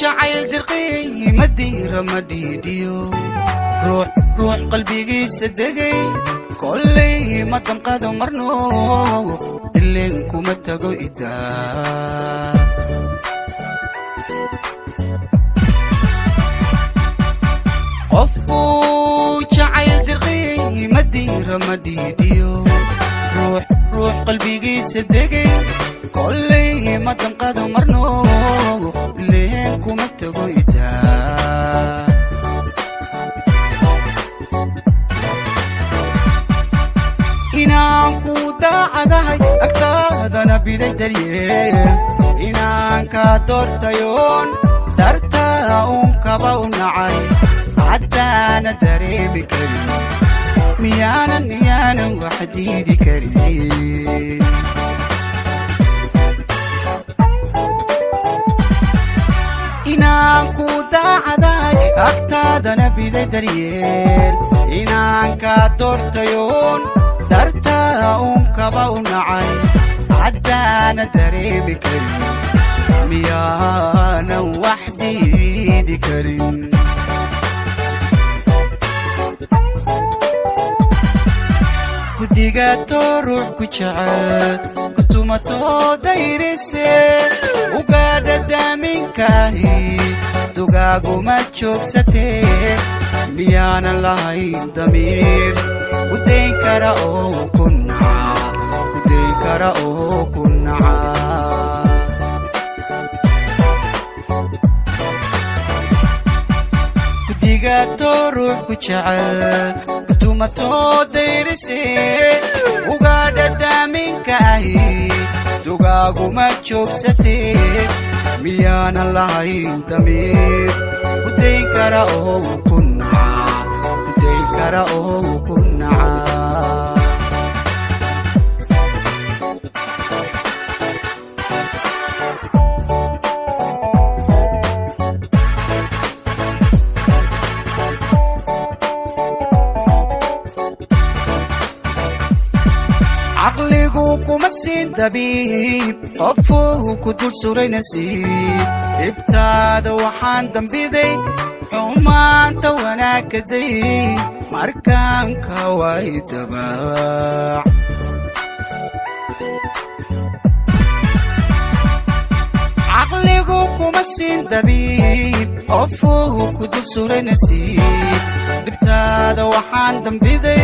جعل درقي مدير مديديو روح قلبي صدقي كلي ما تنقذ مرنو اللي انكم متقو إدا قفو جعل درقي مدير مديديو روح قلبي صدقي كلي ما تنقذ مرنو اللي انكم متقو إدا inaan ku daacadahay agtaadana biday daryeel inaan ka doortayoon dartaa uun kaba u nacay haddaana dareemi karin miyaanan wax diidi karin inaan ku daacadahay agtaadana biday daryeel inaan ka doortayoon dartaa uun kaba u nacay haddaana dareemi karin miyaanan wax diidi karin gudigaatoo ruux ku jecel kutumatoo dayrise ugaadha daaminkahi dugaaguma joogsatee miyaanan lahayn damiir udayn kara oo ku naca gudigaatoo ruux ku jecel kutumatoo dayrise ugaadha daaminkahi dugaaguma joogsatee miyaanan lahayn damiir udayn kara oo ku naca caqligu kuma siin dabiib qofuu ku dul suray nasiib dhibtaada waxaan dambiday xumaanta wanaagkaday markaan ka way dabaac caqligu kuma siin dabiib qofuu ku dul suray nasiib dhibtaada waxaan dambiday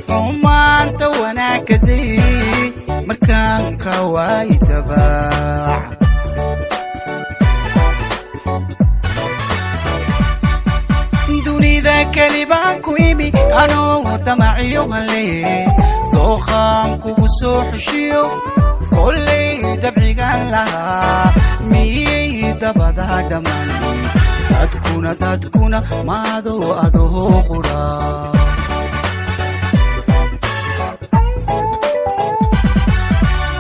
xumaanta wanaagkaday markaan ka way dabaac dunida kalibaan ku imi anoo damaciyo hale dookhaan kugu soo xushiyo kolley dabcigaan lahaa miyay dabadaa dhammaan dadkuna maadoo adoo quraa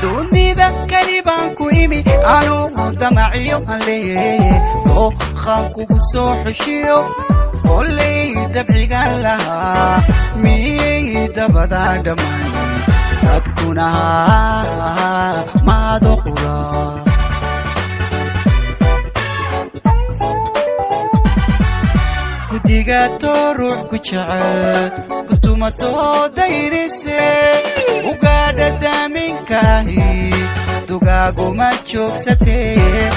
dunida kalibaan ku imi anoo damaciyo hale dookhaan kugu soo xushiyo kolley dabcigaan lahaa miyay dabadaa dhammaan dadkuna maado quraa gudigaatoo ruux ku jecel kutumatoo dayrise ugaadha daaminkahi dugaaguma joogsatee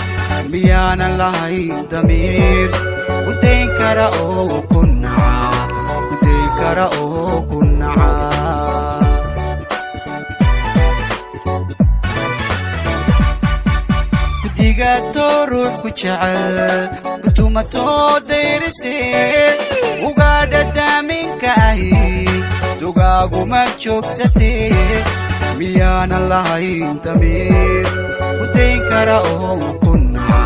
miyaanan lahayn damiir udayn kara oo ku naca gudigaatoo ruux ku jecel kutumatoo dayrise ugaadha daaminkahi dugaaguma joogsatee miyaanan lahayn damiir udayn kara oo ku naca